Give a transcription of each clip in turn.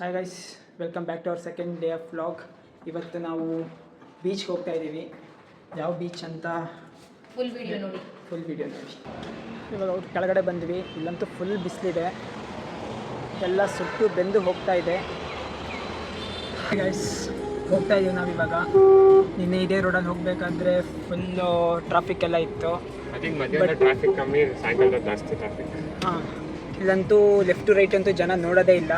Hi guys, welcome back to our second day of vlog. ಇವತ್ತು ನಾವು ಬೀಚ್ಗೆ ಹೋಗ್ತಾ ಇದ್ದೀವಿ. ಯಾವ ಬೀಚ್ ಅಂತ ಫುಲ್ ವಿಡಿಯೋ ನೋಡಿ. ಇವಾಗ ಅವ್ರು ಕೆಳಗಡೆ ಬಂದ್ವಿ. ಇಲ್ಲಂತೂ ಫುಲ್ ಬಿಸಿಲಿದೆ, ಎಲ್ಲ ಸುಟ್ಟು ಬೆಂದು ಹೋಗ್ತಾ ಇದೆ. ಗೈಸ್, ಹೋಗ್ತಾ ಇದ್ದೀವಿ ನಾವಿವಾಗ. ನಿನ್ನೆ ಇದೇ ರೋಡಲ್ಲಿ ಹೋಗಬೇಕಾದ್ರೆ ಫುಲ್ಲು ಟ್ರಾಫಿಕ್ ಎಲ್ಲ ಇತ್ತು. ಟ್ರಾಫಿಕ್ ಕಮ್ಮಿ, ಸಾಯಂಕಾಲ ಜಾಸ್ತಿ ಟ್ರಾಫಿಕ್. ಹಾಂ, ಇಲ್ಲಂತೂ ಲೆಫ್ಟ್ ಟು ರೈಟ್ ಅಂತೂ ಜನ ನೋಡೋದೇ ಇಲ್ಲ.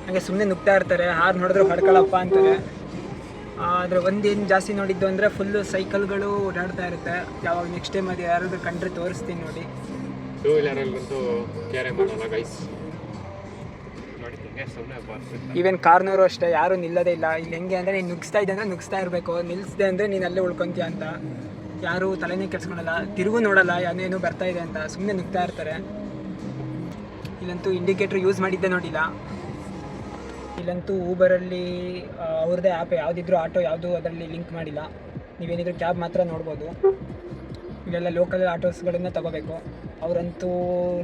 ಹಾಗೆ ಸುಮ್ಮನೆ ನುಗ್ತಾ ಇರ್ತಾರೆ, ಹಾರು ನೋಡಿದ್ರೆ ಹೊಡ್ಕೊಳ್ಳಪ್ಪ ಅಂತಾರೆ. ಆದರೆ ಒಂದೇನು ಜಾಸ್ತಿ ನೋಡಿದ್ದು ಅಂದರೆ ಫುಲ್ಲು ಸೈಕಲ್ಗಳು ಓಡಾಡ್ತಾ ಇರುತ್ತೆ. ಯಾವಾಗ ನೆಕ್ಸ್ಟ್ ಟೈಮ್ ಅದು ಯಾರಾದರೂ ಕಂಡ್ರೆ ತೋರಿಸ್ತೀನಿ ನೋಡಿ. ಟೂ ವೀಲರಲ್ಲಂತೂ ಕೇರೆ ಮಾಡಲ್ಲ ಗೈಸ್. ಈವನ್ ಕಾರ್ನವರು ಅಷ್ಟೇ, ಯಾರೂ ನಿಲ್ಲೋದೇ ಇಲ್ಲ. ಇಲ್ಲಿ ಹೆಂಗೆ ಅಂದರೆ ನೀನು ನುಗ್ಸ್ತಾ ಇದ್ದೆ ಅಂದರೆ ನುಗ್ಸ್ತಾ ಇರಬೇಕು, ನಿಲ್ಲಿಸಿದೆ ಅಂದರೆ ನೀನು ಅಲ್ಲೇ ಉಳ್ಕೊತೀಯ ಅಂತ. ಯಾರೂ ತಲೆನೇ ಕೆಡ್ಸ್ಕೊಳಲ್ಲ, ತಿರುಗು ನೋಡಲ್ಲ ಏನೇನು ಬರ್ತಾ ಇದೆ ಅಂತ, ಸುಮ್ಮನೆ ನುಗ್ತಾ ಇರ್ತಾರೆ. ಇಲ್ಲಂತೂ ಇಂಡಿಕೇಟ್ರ್ ಯೂಸ್ ಮಾಡಿದ್ದೆ ನೋಡಿಲ್ಲ. ಇಲ್ಲಂತೂ ಊಬರಲ್ಲಿ ಅವ್ರದ್ದೇ ಆ್ಯಪ್, ಯಾವುದಿದ್ರು ಆಟೋ ಯಾವುದು ಅದರಲ್ಲಿ ಲಿಂಕ್ ಮಾಡಿಲ್ಲ. ನೀವೇನಿದ್ರು ಕ್ಯಾಬ್ ಮಾತ್ರ ನೋಡ್ಬೋದು. ಇಲ್ಲೆಲ್ಲ ಲೋಕಲ್ ಆಟೋಸ್ಗಳನ್ನ ತೊಗೋಬೇಕು. ಅವರಂತೂ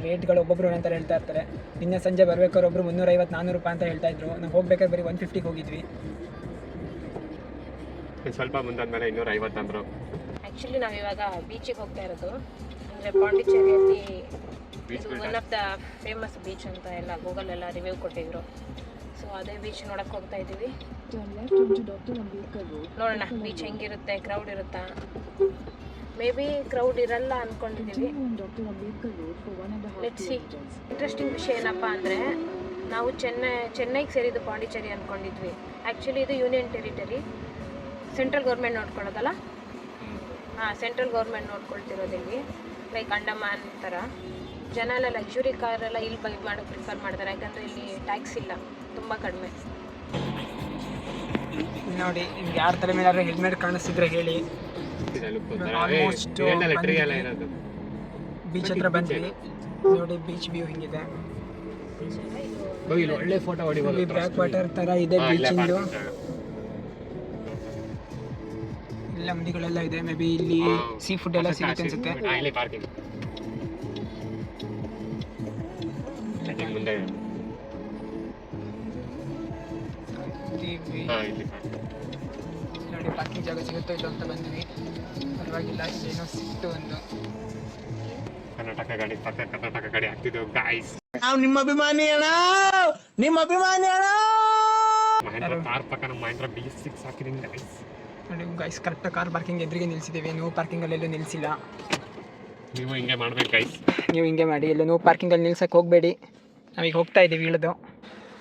ರೇಟ್ಗಳು ಒಬ್ಬೊಬ್ಬರು ಒಂಥರ ಹೇಳ್ತಾ ಇರ್ತಾರೆ. ನಿನ್ನೆ ಸಂಜೆ ಬರಬೇಕಾದ್ರೆ ಒಬ್ಬರು 350-400 ರೂಪಾಯಿ ಅಂತ ಹೇಳ್ತಾಯಿದ್ರು. ನಾವು ಹೋಗ್ಬೇಕಾದ್ರೆ ಬರೀ 150ಗೆ ಹೋಗಿದ್ವಿ. ಸ್ವಲ್ಪ ಮುಂದಾದ್ಮೇಲೆ 250 ಅಂದರು. ಆ್ಯಕ್ಚುಲಿ ನಾವು ಇವಾಗ ಬೀಚಿಗೆ ಹೋಗ್ತಾ ಇರೋದು. ಅಂದರೆ ಪಾಂಡಿಚೇರಿಯಲ್ಲಿ one of the famous beach ಅಂತ ಎಲ್ಲ ಗೂಗಲೆಲ್ಲ ರಿವ್ಯೂ ಕೊಟ್ಟಿದ್ರು. ಸೊ ಅದೇ ಬೀಚ್ ನೋಡಕ್ಕೆ ಹೋಗ್ತಾ ಇದ್ದೀವಿ. ನೋಡೋಣ ಬೀಚ್ ಹೆಂಗಿರುತ್ತೆ, ಕ್ರೌಡ್ ಇರುತ್ತಾ. ಮೇ ಬಿ ಕ್ರೌಡ್ ಇರಲ್ಲ ಅಂದ್ಕೊಂಡಿದ್ದೀವಿ. Let's see. ಇಂಟ್ರೆಸ್ಟಿಂಗ್ ವಿಷಯ ಏನಪ್ಪ ಅಂದರೆ, ನಾವು ಚೆನ್ನೈಗೆ ಸೇರಿದ್ದು ಪಾಂಡಿಚೇರಿ ಅಂದ್ಕೊಂಡಿದ್ವಿ. ಆ್ಯಕ್ಚುಲಿ ಇದು ಯೂನಿಯನ್ ಟೆರಿಟರಿ, ಸೆಂಟ್ರಲ್ ಗೌರ್ಮೆಂಟ್ ನೋಡ್ಕೊಳ್ಳೋದಲ್ಲ. ಹಾಂ, ಸೆಂಟ್ರಲ್ ಗೌರ್ಮೆಂಟ್ ನೋಡ್ಕೊಳ್ತಿರೋದಿಲ್ಲಿ. ಲೈಕ್ ಅಂಡಮಾನ್ ಥರ. ಜನ ಎಲ್ಲ ಲಕ್ಸುರಿ ಕಾರೆಲ್ಲ ಇಲ್ಲಿ ಬೈ ಮಾಡೋಕ್ಕೆ ಪ್ರಿಫರ್ ಮಾಡ್ತಾರೆ, ಯಾಕಂದರೆ ಇಲ್ಲಿ ಟ್ಯಾಕ್ಸ್ ಇಲ್ಲ, ತುಂಬ ಕಡಿಮೆ. ನೋಡಿ, ನಿಮ್ಗೆ ಯಾರ ತಲೆ ಮೇಲೆ ಹೆಲ್ಮೆಟ್ ಕಾಣಿಸ್ತಿದ್ರೆ ಹೇಳಿ. ಬೀಚ್ ಹತ್ರ ಬಂದ್ವಿ. ನೋಡಿ ಬೀಚ್ ವ್ಯೂ ಹೆಂಗಿದೆ. ಒಳ್ಳೆ ಫೋಟೋ ಹೊಡಿಬೋದು. ಬ್ಯಾಕ್ ವಾಟರ್ ಥರ ಇದೆ ಬೀಚಿಂದು. ಎಲ್ಲ ಅಂಗಡಿಗಳೆಲ್ಲ ಇದೆ. ಮೇ ಬಿ ಇಲ್ಲಿ ಸೀ ಫುಡ್ ಎಲ್ಲ ಸಿಗುತ್ತೆ ಅನ್ಸುತ್ತೆ. ನೋಡಿ ಪಾರ್ಕಿಂಗ್ ಜಾಗ ಸಿಗುತ್ತೋ ಇಲ್ಲ ಅಂತ ಬಂದ್ವಿ. ಪರವಾಗಿಲ್ಲ, ಏನೋ ಸಿಕ್ತು ಒಂದು. ಕರ್ನಾಟಕ ಗಾಡಿ ಆಗ್ತಿದ್ದು ಗಾಯ್ಸ್. ನಾವು ನಿಮ್ಮ ಅಭಿಮಾನಿ ಅಣ್ಣ. ಮಹೇಂದ್ರ ಕಾರ್ ಪಕ್ಕ ನಮ್ಮ ಮಹೇಂದ್ರ B6 ಹಾಕಿದ್ದೀನಿ ಗಾಯ್ಸ್. ನೋಡಿ ಗೈಸ್, ಕರೆಕ್ಟಾಗಿ ಕಾರ್ ಪಾರ್ಕಿಂಗ್ ಎದುರಿಗೆ ನಿಲ್ಸಿದ್ದೀವಿ. ನೋ ಪಾರ್ಕಿಂಗಲ್ಲೆಲ್ಲೂ ನಿಲ್ಲಿಸಿಲ್ಲ. ನೀವು ಹಿಂಗೆ ಮಾಡ್ಬೇಕು ಗೈಸ್. ನೀವು ಹಿಂಗೆ ಮಾಡಿ, ಎಲ್ಲೂ ನೋ ಪಾರ್ಕಿಂಗಲ್ಲಿ ನಿಲ್ಸಕ್ಕೆ ಹೋಗಬೇಡಿ. ನಾವೀಗ ಹೋಗ್ತಾ ಇದ್ದೀವಿ. ಇಳಿದು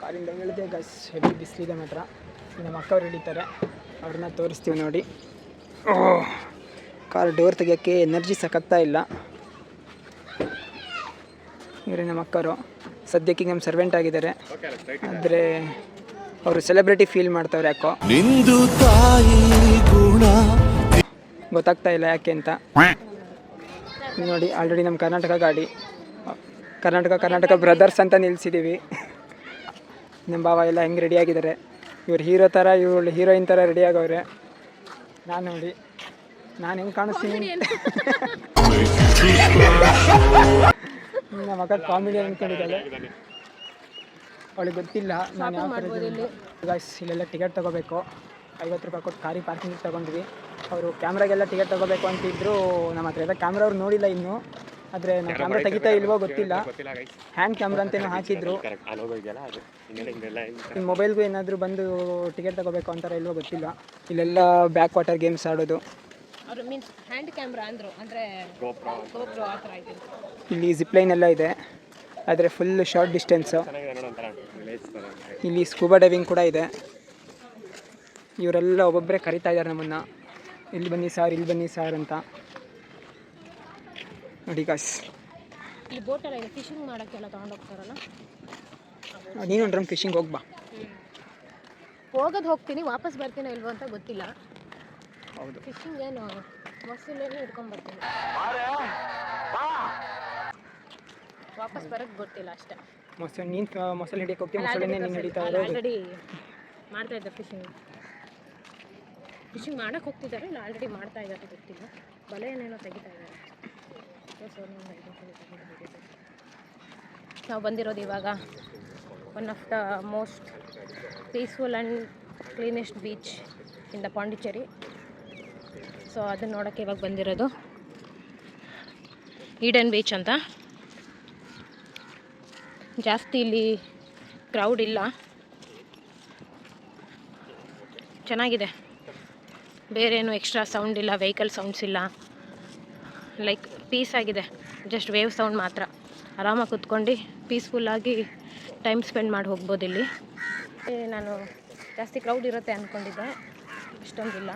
ಕಾರಿಂದ ಇಳಿದೆ ಗೈಸ್. ಹೆವಿ ಬಿಸಿಲಿದೆ ಮಾತ್ರ. ನಮ್ಮ ಅಕ್ಕವ್ರು ಇಳಿತಾರೆ, ಅವ್ರನ್ನ ತೋರಿಸ್ತೀವಿ ನೋಡಿ. ಕಾರ್ ಡೋರ್ ತೆಗಿಯೋಕ್ಕೆ ಎನರ್ಜಿ ಸಾಕಾಗ್ತಾ ಇಲ್ಲ. ಇವರೇ ನಮ್ಮ ಅಕ್ಕವರು. ಸದ್ಯಕ್ಕೆ ನಮ್ಮ ಸರ್ವೆಂಟ್ ಆಗಿದ್ದಾರೆ, ಆದರೆ ಅವರು ಸೆಲೆಬ್ರಿಟಿ ಫೀಲ್ ಮಾಡ್ತಾವ್ರೆ ಯಾಕೋ. ನಿಂದು ತಾಯಿ ಗುಣ ಗೊತ್ತಾಗ್ತಾ ಇಲ್ಲ ಯಾಕೆ ಅಂತ. ನೋಡಿ ಆಲ್ರೆಡಿ ನಮ್ಮ ಕರ್ನಾಟಕ ಗಾಡಿ, ಕರ್ನಾಟಕ ಬ್ರದರ್ಸ್ ಅಂತ ನಿಲ್ಲಿಸಿದ್ದೀವಿ. ನಮ್ಮ ಭಾವ ಎಲ್ಲ ಹೆಂಗೆ ರೆಡಿಯಾಗಿದ್ದಾರೆ. ಇವ್ರು ಹೀರೋ ಥರ, ಇವಳು ಹೀರೋಯಿನ್ ಥರ ರೆಡಿ ಆಗವ್ರೆ. ನಾನು ನೋಡಿ, ನಾನು ಹೆಂಗೆ ಕಾಣಿಸ್ತೀನಿ. ನಮ್ಮ ಅಕ್ಕ ಕಾಮಿಡಿ ಅಂದ್ಕೊಂಡಿದ್ದಾಳೆ, ಅವಳಿಗೆ ಗೊತ್ತಿಲ್ಲ ನಾನು ಯಾವ ಥರ. ಗಾಯ್ಸ್, ಇಲ್ಲೆಲ್ಲ ಟಿಕೆಟ್ ತೊಗೋಬೇಕು. 50 ರೂಪಾಯಿ ಕೊಟ್ಟು ಕಾರಿ ಪಾರ್ಕಿಂಗ್ ತೊಗೊಂಡ್ವಿ. ಅವರು ಕ್ಯಾಮ್ರಾಗೆಲ್ಲ ಟಿಕೆಟ್ ತೊಗೋಬೇಕು ಅಂತಿದ್ರು. ನಮ್ಮ ಹತ್ರ ಎಲ್ಲ ಕ್ಯಾಮ್ರಾ ಅವ್ರು ನೋಡಿಲ್ಲ ಇನ್ನೂ. ಆದರೆ ನಾವು ಕ್ಯಾಮ್ರಾ ತೆಗಿತಾ ಇಲ್ವೋ ಗೊತ್ತಿಲ್ಲ. ಹ್ಯಾಂಡ್ ಕ್ಯಾಮ್ರಾ ಅಂತೇನೋ ಹಾಕಿದ್ರು. ನಿಮ್ಮ ಮೊಬೈಲ್ಗೂ ಏನಾದರೂ ಬಂದು ಟಿಕೆಟ್ ತೊಗೋಬೇಕು ಅಂತಾರೆ ಇಲ್ವೋ ಗೊತ್ತಿಲ್ಲ. ಇಲ್ಲೆಲ್ಲ ಬ್ಯಾಕ್ ವಾಟರ್ ಗೇಮ್ಸ್ ಆಡೋದು. ಅವರು ಮೀನ್ಸ್ ಹ್ಯಾಂಡ್ ಕ್ಯಾಮ್ರಾ ಅಂದರು, ಅಂದರೆ GoPro ಆ ಥರ ಇದೆ. ಇಲ್ಲಿ ಜಿಪ್ಲೈನ್ ಎಲ್ಲ ಇದೆ, ಆದರೆ ಫುಲ್ ಶಾರ್ಟ್ ಡಿಸ್ಟೆನ್ಸು. ಇಲ್ಲಿ ಸ್ಕೂಬಾ ಡೈವಿಂಗ್ ಕೂಡ ಇದೆ. ಇವರೆಲ್ಲ ಒಬ್ಬೊಬ್ಬರೇ ಕರಿತಾ ಇದ್ದಾರೆ ನಮ್ಮನ್ನು, ಇಲ್ಲಿ ಬನ್ನಿ ಸಾರ್ ಅಂತ. ನೋಡಿ ಗಾಯ್ಸ್, ಇಲ್ಲಿ ಬೋಟೆಲ್ಲ ಇದೆ, ಫಿಶಿಂಗ್ ಮಾಡೋಕ್ಕೆಲ್ಲ ತೊಗೊಂಡೋಗ್ತಾರಲ್ಲ. ನೀನು ಡ್ರಮ್ ಫಿಶಿಂಗ್ ಹೋಗ್ಬಾ. ಹೋಗ್ತೀನಿ, ವಾಪಸ್ ಬರ್ತೀನೋ ಇಲ್ವೋ ಅಂತ ಗೊತ್ತಿಲ್ಲ. ಹೌದು, ಫಿಶಿಂಗ್ ಏನು ಮೊಸಲೇನು ಹಿಡ್ಕೊಂಡ್ಬರ್ತೀನಿ, ವಾಪಸ್ ಬರೋಕ್ಕೆ ಗೊತ್ತಿಲ್ಲ ಅಷ್ಟೇ. ಮೊಸಳೆ ಹಿಡಿಯಕ್ಕೆ ಹೋಗ್ತೀನಿ. ಮೊಸಳೆನೇ ನೀನು ಹಿಡಿತಾ ಇರೋದು. ಆಲ್ರೆಡಿ ಮಾಡ್ತಾ ಇದ್ದಾರೆ ಫಿಶಿಂಗ್ ಮಾಡೋಕ್ಕೆ ಹೋಗ್ತಿದ್ದಾರೆ, ಇಲ್ಲ ಆಲ್ರೆಡಿ ಮಾಡ್ತಾ ಇದ್ದಾರೆ ಗೊತ್ತಿಲ್ಲ. ಬಲೆ ಏನೇನೋ ತೆಗಿತಾ ಇದ್ದಾರೆ. ನಾವು ಬಂದಿರೋದು ಇವಾಗ one of the most peaceful and cleanest beach in the Pondicherry. So ಅದನ್ನು ನೋಡೋಕ್ಕೆ ಇವಾಗ ಬಂದಿರೋದು. ಈಡನ್ ಬೀಚ್ ಅಂತ. ಜಾಸ್ತಿ ಇಲ್ಲಿ ಕ್ರೌಡ್ ಇಲ್ಲ, ಚೆನ್ನಾಗಿದೆ. ಬೇರೆ ಏನು ಎಕ್ಸ್ಟ್ರಾ ಸೌಂಡ್ ಇಲ್ಲ, ವೆಹಿಕಲ್ ಸೌಂಡ್ಸ್ ಇಲ್ಲ, ಲೈಕ್ ಪೀಸ್ ಆಗಿದೆ. ಜಸ್ಟ್ ವೇವ್ ಸೌಂಡ್ ಮಾತ್ರ. ಆರಾಮಾಗಿ ಕುತ್ಕೊಂಡು ಪೀಸ್ಫುಲ್ಲಾಗಿ ಟೈಮ್ ಸ್ಪೆಂಡ್ ಮಾಡಿ ಹೋಗ್ಬೋದು ಇಲ್ಲಿ. ನಾನು ಜಾಸ್ತಿ ಕ್ರೌಡ್ ಇರುತ್ತೆ ಅಂದ್ಕೊಂಡಿದ್ದೆ, ಇಷ್ಟೊಂದಿಲ್ಲ.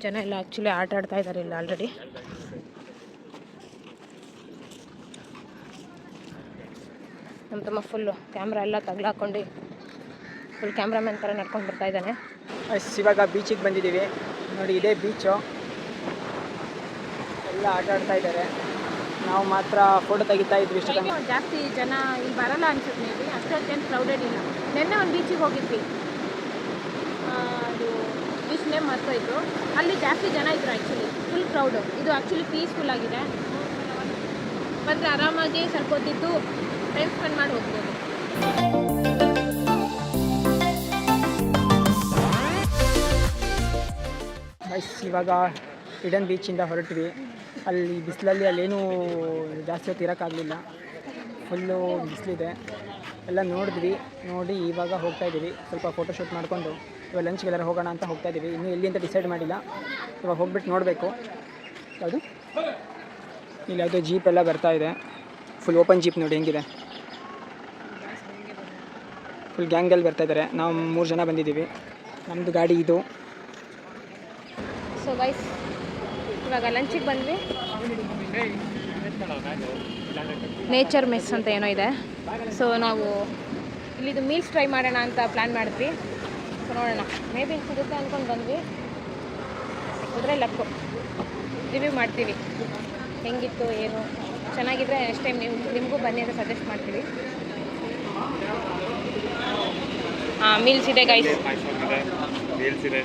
ಜನ ಎಲ್ಲ ಆ್ಯಕ್ಚುಲಿ ಆಟ ಆಡ್ತಾ ಇದ್ದಾರೆ ಇಲ್ಲ ಆಲ್ರೆಡಿ. ನಮ್ಮ ತಮ್ಮ ಫುಲ್ಲು ಕ್ಯಾಮ್ರಾ ಎಲ್ಲ ತಗ್ಲಾಕೊಂಡು ಫುಲ್ ಕ್ಯಾಮ್ರಾಮನ್ ಥರ ನಡ್ಕೊಂಡು ಬರ್ತಾ ಇದ್ದಾನೆ. ಇವಾಗ ಬೀಚಿಗೆ ಬಂದಿದ್ದೀವಿ ನೋಡಿ, ಇದೇ ಬೀಚು. ಎಲ್ಲ ಆಟ ಆಡ್ತಾ ಇದ್ದಾರೆ, ನಾವು ಮಾತ್ರ ಫೋಟೋ ತೆಗಿತಾ ಇದ್ವಿ. ಜಾಸ್ತಿ ಜನ ಇಲ್ಲಿ ಬರಲ್ಲ ಅನ್ಸುತ್ತೆ, ಮೇ ಬಿ ಅಷ್ಟೊತ್ತೇನು ಕ್ರೌಡೆಡ್ ಇಲ್ಲ. ನಿನ್ನೆ ಒಂದು ಬೀಚಿಗೆ ಹೋಗಿದ್ವಿ, ಅದು ಬೀಚ್ ನೇಮ್ ಮರ್ತೋಯ್ತು. ಅಲ್ಲಿ ಜಾಸ್ತಿ ಜನ ಇದ್ರು ಆ್ಯಕ್ಚುಲಿ, ಫುಲ್ ಕ್ರೌಡು. ಇದು ಆ್ಯಕ್ಚುಲಿ ಪೀಸ್ಫುಲ್ ಆಗಿದೆ. ಬಂದರೆ ಆರಾಮಾಗಿ ಸ್ವಲ್ಪ ಹೊತ್ತಿದ್ದು ಟೈಮ್ ಸ್ಪೆಂಡ್ ಮಾಡಿ ಹೋಗ್ಬೋದು. ಇವಾಗ ಇಡನ್ ಬೀಚಿಂದ ಹೊರಟ್ವಿ. ಅಲ್ಲಿ ಬಿಸಿಲಲ್ಲಿ ಅಲ್ಲೇನೂ ಜಾಸ್ತಿ ಹೊತ್ತು ಇರೋಕ್ಕಾಗಲಿಲ್ಲ, ಫುಲ್ಲು ಬಿಸಿಲಿದೆ. ಎಲ್ಲ ನೋಡಿದ್ವಿ, ನೋಡಿ ಇವಾಗ ಹೋಗ್ತಾಯಿದ್ದೀವಿ. ಸ್ವಲ್ಪ ಫೋಟೋಶೂಟ್ ಮಾಡಿಕೊಂಡು ಇವಾಗ ಲಂಚ್ಗೆಲ್ಲರೂ ಹೋಗೋಣ ಅಂತ ಹೋಗ್ತಾಯಿದ್ದೀವಿ. ಇನ್ನೂ ಎಲ್ಲಿ ಅಂತ ಡಿಸೈಡ್ ಮಾಡಿಲ್ಲ, ಇವಾಗ ಹೋಗ್ಬಿಟ್ಟು ನೋಡಬೇಕು. ಯಾವುದು ಇಲ್ಲಿ ಯಾವುದೋ ಜೀಪ್ ಎಲ್ಲ ಬರ್ತಾಯಿದೆ, ಫುಲ್ ಓಪನ್ ಜೀಪ್ ನೋಡಿ ಹೆಂಗಿದೆ. ಫುಲ್ ಗ್ಯಾಂಗಲ್ಲಿ ಬರ್ತಾಯಿದ್ದಾರೆ. ನಾವು 3 ಜನ ಬಂದಿದ್ದೀವಿ, ನಮ್ಮದು ಗಾಡಿ ಇದು. ಸೊ ಗೈಸ್, ಇವಾಗ ಲಂಚಿಗೆ ಬಂದ್ವಿ. ನೇಚರ್ ಮೆಸ್ ಅಂತ ಏನೋ ಇದೆ. ಸೊ ನಾವು ಇಲ್ಲಿದು ಮೀಲ್ಸ್ ಟ್ರೈ ಮಾಡೋಣ ಅಂತ ಪ್ಲ್ಯಾನ್ ಮಾಡಿದ್ವಿ. ಸೊ ನೋಡೋಣ, ಮೇ ಬಿ ಸಿಗುತ್ತೆ ಅಂದ್ಕೊಂಡು ಬಂದ್ವಿ. ಸಿಕ್ಕಿದ್ರೆ ಲಕ್ಕು, ರಿವ್ಯೂ ಮಾಡ್ತೀವಿ ಹೆಂಗಿತ್ತು ಏನು. ಚೆನ್ನಾಗಿದ್ರೆ ನೆಕ್ಸ್ಟ್ ಟೈಮ್ ನಿಮಗೂ ಬನ್ನಿ ಅಂತ ಸಜೆಸ್ಟ್ ಮಾಡ್ತೀವಿ. ಮೀಲ್ಸ್ ಇದೆ ಗೈಸ್, ಮೀಲ್ಸ್ ಇದೆ,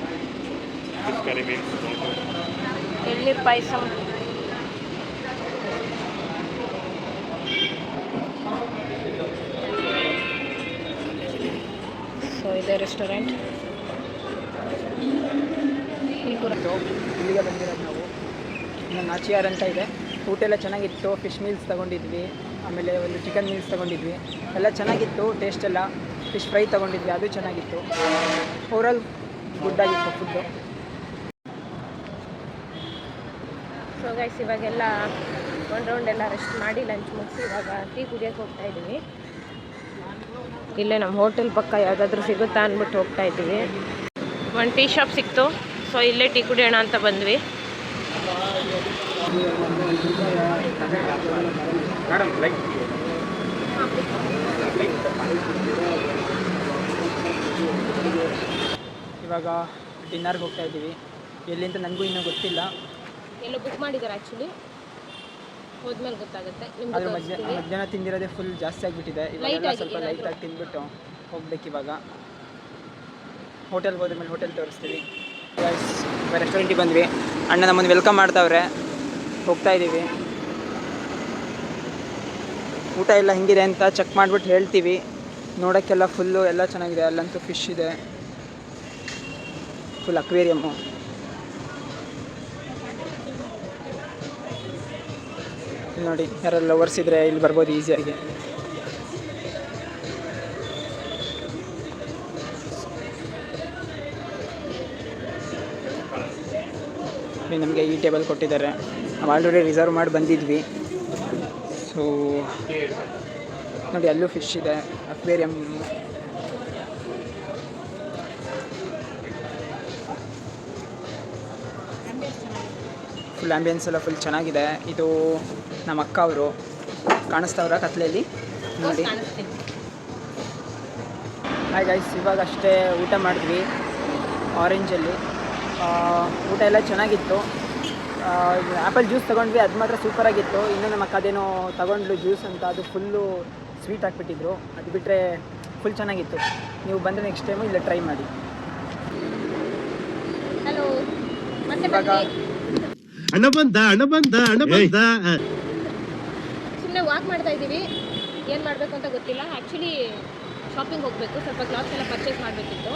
ಎಳ್ನೀರು ಪಾಯಸ. ಸೊ ಇದೆ ರೆಸ್ಟೋರೆಂಟ್. ಇಲ್ಲಿಗೆ ಬಂದಿರೋದು ನಾವು. ಇನ್ನು ನಾಚಿಯಾರ್ ಅಂತ ಇದೆ. ಊಟ ಎಲ್ಲ ಚೆನ್ನಾಗಿತ್ತು. ಫಿಶ್ ಮೀಲ್ಸ್ ತೊಗೊಂಡಿದ್ವಿ, ಆಮೇಲೆ ಒಂದು ಚಿಕನ್ ಮೀಲ್ಸ್ ತೊಗೊಂಡಿದ್ವಿ. ಎಲ್ಲ ಚೆನ್ನಾಗಿತ್ತು ಟೇಸ್ಟ್ ಎಲ್ಲ. ಫಿಶ್ ಫ್ರೈ ತೊಗೊಂಡಿದ್ವಿ, ಅದು ಚೆನ್ನಾಗಿತ್ತು. ಓವರಾಲ್ ಗುಡ್ ಆಗಿತ್ತು ಫುಡ್ಡು. ಸೊ ಗೈಸ್, ಇವಾಗೆಲ್ಲ ಒಂದು ರೌಂಡ್ ಎಲ್ಲ ರೆಸ್ಟ್ ಮಾಡಿ ಲಂಚ್ ಮುಗಿಸಿ ಇವಾಗ ಟೀ ಕುಡಿಯೋಕ್ಕೆ ಹೋಗ್ತಾ ಇದ್ದೀವಿ. ಇಲ್ಲೇ ನಮ್ಮ ಹೋಟೆಲ್ ಪಕ್ಕ ಯಾವುದಾದ್ರೂ ಸಿಗುತ್ತಾ ಅಂದ್ಬಿಟ್ಟು ಹೋಗ್ತಾ ಇದ್ದೀವಿ. ಒಂದು ಟೀ ಶಾಪ್ ಸಿಕ್ತು, ಸೊ ಇಲ್ಲೇ ಟೀ ಕುಡಿಯೋಣ ಅಂತ ಬಂದ್ವಿ. ಇವಾಗ ಡಿನ್ನರ್ಗೆ ಹೋಗ್ತಾ ಇದ್ದೀವಿ. ಎಲ್ಲಿಂದ ನನಗೂ ಇನ್ನೂ ಗೊತ್ತಿಲ್ಲ. ಎಲ್ಲೋ ಬುಕ್ ಮಾಡಿದ್ದಾರೆ ಆ್ಯಕ್ಚುಲಿ, ಹೋದ್ಮೇಲೆ ಗೊತ್ತಾಗುತ್ತೆ. ಆದರೆ ಮಧ್ಯಾಹ್ನ ತಿಂದಿರೋದೇ ಫುಲ್ ಜಾಸ್ತಿ ಆಗಿಬಿಟ್ಟಿದೆ. ಇವಾಗೆಲ್ಲ ಸ್ವಲ್ಪ ಲೈಟಾಗಿ ತಿಂದ್ಬಿಟ್ಟು ಹೋಗ್ಬೇಕು. ಇವಾಗ ಹೋಟೆಲ್ಗೆ ಹೋದ್ಮೇಲೆ ಹೋಟೆಲ್ ತೋರಿಸ್ತೀವಿ. ರೆಸ್ಟೋರೆಂಟಿಗೆ ಬಂದ್ವಿ. ಅಣ್ಣ ನಮ್ಮನ್ನು ವೆಲ್ಕಮ್ ಮಾಡ್ತಾವ್ರೆ. ಹೋಗ್ತಾ ಇದ್ದೀವಿ. ಊಟ ಎಲ್ಲ ಹೆಂಗಿದೆ ಅಂತ ಚೆಕ್ ಮಾಡಿಬಿಟ್ಟು ಹೇಳ್ತೀವಿ. ನೋಡೋಕ್ಕೆಲ್ಲ ಫುಲ್ಲು ಎಲ್ಲ ಚೆನ್ನಾಗಿದೆ. ಅಲ್ಲಂತೂ ಫಿಶ್ ಇದೆ, ಫುಲ್ ಅಕ್ವೇರಿಯಮ್ಮು. ನೋಡಿ, ಯಾರೆಲ್ಲ ಲವರ್ಸ್ ಇದ್ದರೆ ಇಲ್ಲಿ ಬರ್ಬೋದು ಈಸಿಯಾಗಿ. ನಮಗೆ ಈ ಟೇಬಲ್ ಕೊಟ್ಟಿದ್ದಾರೆ. ನಾವು ಆಲ್ರೆಡಿ ರಿಸರ್ವ್ ಮಾಡಿ ಬಂದಿದ್ವಿ. ಸೊ ನೋಡಿ, ಅಲ್ಲೂ ಫಿಶ್ ಇದೆ, ಅಕ್ವೇರಿಯಮ್. ಫುಲ್ ಆ್ಯಂಬಿಯನ್ಸ್ ಎಲ್ಲ ಫುಲ್ ಚೆನ್ನಾಗಿದೆ. ಇದು ನಮ್ಮ ಅಕ್ಕ ಅವರು ಕಾಣಿಸ್ತಾವ್ರ ಕತ್ಲೆಯಲ್ಲಿ ನೋಡಿ. ಹಾಯ್ ಗೈಸ್, ಇವಾಗ ಅಷ್ಟೇ ಊಟ ಮಾಡಿದ್ವಿ ಆರೆಂಜಲ್ಲಿ. ಊಟ ಎಲ್ಲ ಚೆನ್ನಾಗಿತ್ತು. ಆ್ಯಪಲ್ ಜ್ಯೂಸ್ ತೊಗೊಂಡ್ವಿ, ಅದು ಮಾತ್ರ ಸೂಪರಾಗಿತ್ತು. ಇನ್ನೂ ನಮ್ಮ ಅಕ್ಕ ಅದೇನೋ ತೊಗೊಂಡ್ಲು ಜ್ಯೂಸ್ ಅಂತ, ಅದು ಫುಲ್ಲು ಸ್ವೀಟ್ ಹಾಕ್ಬಿಟ್ಟಿದ್ರು. ಅದು ಬಿಟ್ಟರೆ ಫುಲ್ ಚೆನ್ನಾಗಿತ್ತು. ನೀವು ಬಂದರೆ ನೆಕ್ಸ್ಟ್ ಟೈಮು ಇಲ್ಲೇ ಟ್ರೈ ಮಾಡಿ. ಹಲೋ, ಇವಾಗ ಸುಮ್ಮನೆ ವಾಕ್ ಮಾಡ್ತಾ ಇದ್ದೀವಿ. ಏನು ಮಾಡಬೇಕು ಅಂತ ಗೊತ್ತಿಲ್ಲ. ಆ್ಯಕ್ಚುಲಿ ಶಾಪಿಂಗ್ ಹೋಗಬೇಕು, ಸ್ವಲ್ಪ ಕ್ಲಾತ್ಸ್ ಎಲ್ಲ ಪರ್ಚೇಸ್ ಮಾಡಬೇಕಿತ್ತು.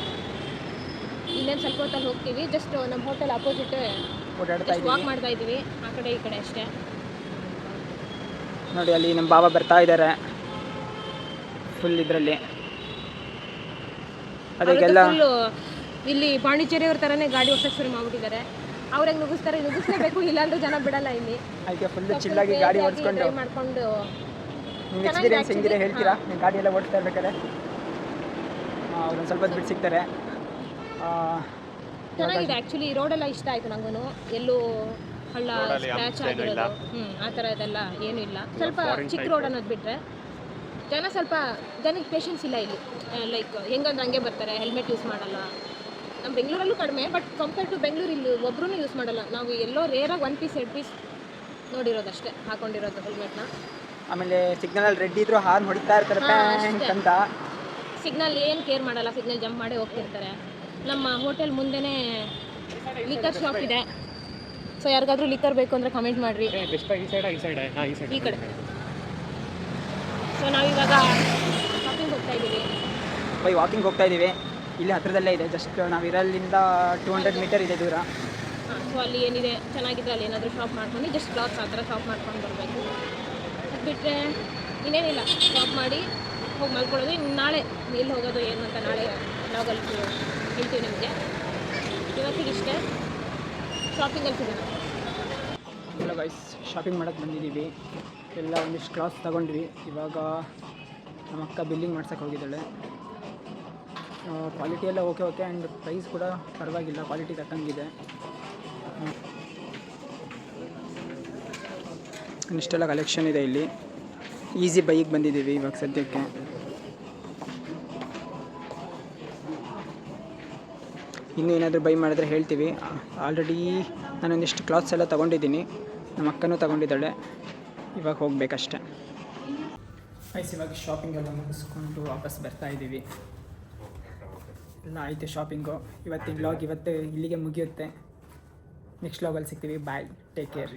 ಇನ್ನೇನು ಸ್ವಲ್ಪ ಹೊತ್ತಲ್ಲಿ ಹೋಗ್ತೀವಿ. ಜಸ್ಟ್ ನಮ್ಮ ಹೋಟೆಲ್ ಅಪೋಸಿಟ್ ಓಡಾಡ್ತಾ ಜಸ್ಟ್ ವಾಕ್ ಇದ್ದೀವಿ. ಮಾಡ್ತಾ ಇದ್ದೀವಿ, ಆ ಕಡೆ ಈ ಕಡೆ ಅಷ್ಟೇ. ನೋಡಿ ಅಲ್ಲಿ ನಮ್ಮ ಬಾಬಾ ಬರ್ತಾ ಇದ್ದಾರೆ ಫುಲ್ ಇದರಲ್ಲಿ. ಅದಕ್ಕೆಲ್ಲ ಫುಲ್ಲು ಇಲ್ಲಿ ಪಾಂಡಿಚೇರಿಯವ್ರ ಥರನೇ ಗಾಡಿ ಹೊಸಕ್ಕೆ ಶುರು ಮಾಡ್ಬಿಟ್ಟಿದ್ದಾರೆ. ಅವ್ರಿಗೆ ನುಗ್ಗಿಸ್ತಾರೆ, ನುಗ್ಗಿಸ್ಲೇಬೇಕು, ಇಲ್ಲಾಂದ್ರೆ ಜನ ಬಿಡಲ್ಲ ಇಲ್ಲಿ. ಅದಕ್ಕೆ ಫುಲ್ ಚಿಲ್ಲಾಗಿ ಗಾಡಿ ಓಡಿಸ್ಕೊಂಡು. ಡ್ರೈವ್ ಮಾಡ್ಕೊಂಡು ನಿಮ್ಮ ಎಕ್ಸ್ಪೀರಿಯನ್ಸ್ ಹೆಂಗಿದೆ ಹೇಳ್ತೀರಾ? ನೀವು ಗಾಡಿ ಎಲ್ಲ ಓಡಿಸ್ತಾ ಇರ್ಬೇಕಾದ್ರೆ ಅವ್ರೊಂದು ಸ್ವಲ್ಪ ಬಿಟ್ಟು ಸಿಗ್ತಾರೆ. ಚೆನ್ನಾಗಿದೆ. ಆ್ಯಕ್ಚುಲಿ ರೋಡೆಲ್ಲ ಇಷ್ಟ ಆಯಿತು ನನಗೂ. ಎಲ್ಲೂ ಹಳ್ಳ ಸ್ಕ್ರ್ಯಾಚ್ ಆಗಿರೋದು ಆ ಥರ ಇದೆಲ್ಲ ಏನೂ ಇಲ್ಲ. ಸ್ವಲ್ಪ ಚಿಕ್ಕ ರೋಡ್ ಅನ್ನೋದು ಬಿಟ್ಟರೆ ಸ್ವಲ್ಪ ಜನಕ್ಕೆ ಪೇಷನ್ಸ್ ಇಲ್ಲ ಇಲ್ಲಿ. ಲೈಕ್ ಹೆಂಗಂದ್ರೆ ಹಂಗೆ ಬರ್ತಾರೆ, ಹೆಲ್ಮೆಟ್ ಯೂಸ್ ಮಾಡಲ್ಲ. ನಮ್ಮ ಬೆಂಗಳೂರಲ್ಲೂ ಕಡಿಮೆ, ಬಟ್ ಕಂಪೇರ್ ಟು ಬೆಂಗಳೂರು ಇಲ್ಲಿ ಒಬ್ರೂ ಯೂಸ್ ಮಾಡಲ್ಲ. ನಾವು ಎಲ್ಲೋ ರೇರಾಗಿ 1 ಪೀಸ್ 2 ಪೀಸ್ ನೋಡಿರೋದಷ್ಟೇ ಹಾಕೊಂಡಿರೋದು ಹೆಲ್ಮೆಟ್ನ. ಆಮೇಲೆ ಸಿಗ್ನಲ್ ರೆಡ್ ಇದ್ರು ಹಾರ್ನ್ ಹೊಡಿತಾ ಇರ್ತಾರೆ ಪ್ಯಾಂಕ್ ಅಂತ. ಸಿಗ್ನಲ್ ಏನು ಕೇರ್ ಮಾಡಲ್ಲ, ಸಿಗ್ನಲ್ ಜಂಪ್ ಮಾಡೇ ಹೋಗ್ತಿರ್ತಾರೆ. ನಮ್ಮ ಹೋಟೆಲ್ ಮುಂದೆನೇ ಲಿಕ್ಕರ್ ಶಾಪ್ ಇದೆ. ಸೊ ಯಾರಿಗಾದ್ರೂ ಲಿಕ್ಕರ್ ಬೇಕು ಅಂದರೆ ಕಮೆಂಟ್ ಮಾಡಿರಿ. ಈ ಕಡೆ. ಸೊ ನಾವಿವಾಗ ಶಾಪಿಂಗ್ ಹೋಗ್ತಾ ಇದ್ದೀವಿ. ವಾಕಿಂಗ್ ಹೋಗ್ತಾ ಇದ್ದೀವಿ. ಇಲ್ಲಿ ಹತ್ರದಲ್ಲೇ ಇದೆ, ಜಸ್ಟ್ ನಾವಿರಲ್ಲಿಂದ 200 ಮೀಟರ್ ಇದೆ ದೂರ. ಸೊ ಅಲ್ಲಿ ಏನಿದೆ ಚೆನ್ನಾಗಿದೆ, ಅಲ್ಲಿ ಏನಾದರೂ ಶಾಪ್ ಮಾಡ್ಕೊಂಡು ಜಸ್ಟ್ ಕ್ಲಾತ್ಸ್ ಆ ಥರ ಶಾಪ್ ಮಾಡ್ಕೊಂಡು ಬರಬೇಕು. ಅದು ಬಿಟ್ಟರೆ ಇನ್ನೇನಿಲ್ಲ, ಶಾಪ್ ಮಾಡಿ ಹೋಗಿ ಮಲ್ಕೊಳ್ಳೋದು. ಇನ್ನು ನಾಳೆ ಎಲ್ಲಿ ಹೋಗೋದು ಏನು ಅಂತ ನಾಳೆ ಬ್ಲಾಗಲ್ಲಿ ಹೇಳ್ತೀವಿ ನಿಮಗೆ. ಇವತ್ತಿಗೆ ಇಷ್ಟೇ, ಶಾಪಿಂಗಲ್ಲಿ ಸಿಗೋಣ. ಎಲ್ಲ ಗೈಸ್ ಶಾಪಿಂಗ್ ಮಾಡೋಕ್ಕೆ ಬಂದಿದ್ದೀವಿ. ಎಲ್ಲ ಒಂದಿಷ್ಟು ಕ್ಲಾತ್ಸ್ ತೊಗೊಂಡ್ವಿ. ಇವಾಗ ನಮ್ಮ ಅಕ್ಕ ಬಿಲ್ಲಿಂಗ್ ಮಾಡ್ಸೋಕ್ಕೆ ಹೋಗಿದ್ದಾಳೆ. ಕ್ವಾಲಿಟಿ ಎಲ್ಲ ಓಕೆ ಆ್ಯಂಡ್ ಪ್ರೈಸ್ ಕೂಡ ಪರವಾಗಿಲ್ಲ, ಕ್ವಾಲಿಟಿ ತಕ್ಕಂಗಿದೆ. ಇಷ್ಟೆಲ್ಲ ಕಲೆಕ್ಷನ್ ಇದೆ ಇಲ್ಲಿ. ಈಸಿ ಬೈಗೆ ಬಂದಿದ್ದೀವಿ ಇವಾಗ ಸದ್ಯಕ್ಕೆ. ಇನ್ನೂ ಏನಾದರೂ ಬೈ ಮಾಡಿದ್ರೆ ಹೇಳ್ತೀವಿ. ಆಲ್ರೆಡಿ ನಾನೊಂದಿಷ್ಟು ಕ್ಲಾತ್ಸ್ ಎಲ್ಲ ತೊಗೊಂಡಿದ್ದೀನಿ, ನಮ್ಮ ಅಕ್ಕನೂ ತೊಗೊಂಡಿದ್ದಾಳೆ. ಇವಾಗ ಹೋಗಬೇಕಷ್ಟೆ. ಐಸ್ ಇವಾಗ ಶಾಪಿಂಗ್ ಎಲ್ಲ ಮುಗಿಸ್ಕೊಂಡು ವಾಪಸ್ ಬರ್ತಾ ಇದ್ದೀವಿ. ಎಲ್ಲ ಆಯಿತು ಶಾಪಿಂಗು. ಇವತ್ತಿನ ವ್ಲಾಗ್ ಇವತ್ತು ಇಲ್ಲಿಗೆ ಮುಗಿಯುತ್ತೆ. ನೆಕ್ಸ್ಟ್ ವ್ಲಾಗಲ್ಲಿ ಸಿಗ್ತೀವಿ. ಬಾಯ್, ಟೇಕ್ ಕೇರ್.